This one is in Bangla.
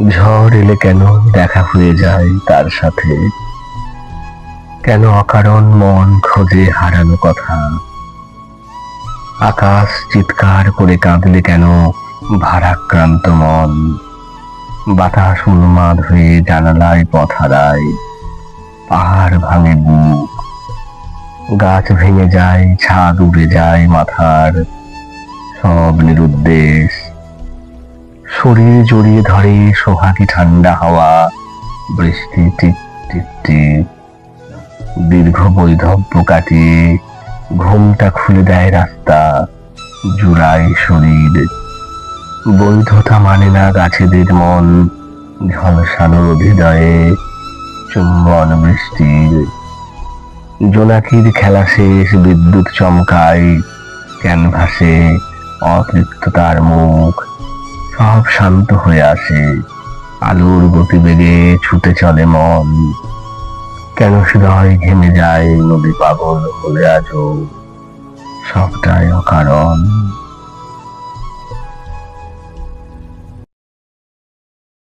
ঝড় এলে কেন দেখা হয়ে যায় তার সাথে, কেন অকারণ মন খোঁজে হারানো কথা, আকাশ চিৎকার করে কাঁদলে কেন ভারাক্রান্ত মন, বাতাস উন্মাদ হয়ে জানালায় পথ হারায়, পাহাড় ভাঙে বুক, গাছ ভেঙে যায়, ছাদ উড়ে যায় মাথার, সব নিরুদ্দেশ। শরীর জড়িয়ে ধরে সোহাগী ঠান্ডা হাওয়া, বৃষ্টি টিপ টিপ টিপ, দীর্ঘ বৈধব্য কাটিয়ে ঘুমটা খুলে দেয় রাস্তা, জুড়ায় শরীর। বৈধতা মানে না গাছেদের মন, ঝলসানোর হৃদয়ে চুম্বন বৃষ্টির। জোনাকির খেলা শেষ, বিদ্যুৎ চমকায় ক্যানভাসে, অতৃপ্ততার মুখ, সব শান্ত হয়ে আসে, আলোর গতিবেগে ছুটে চলে মন। কেন হৃদয় ঘেমে যায়, নদী পাগল হলে আজও, সবটাই অকারণ।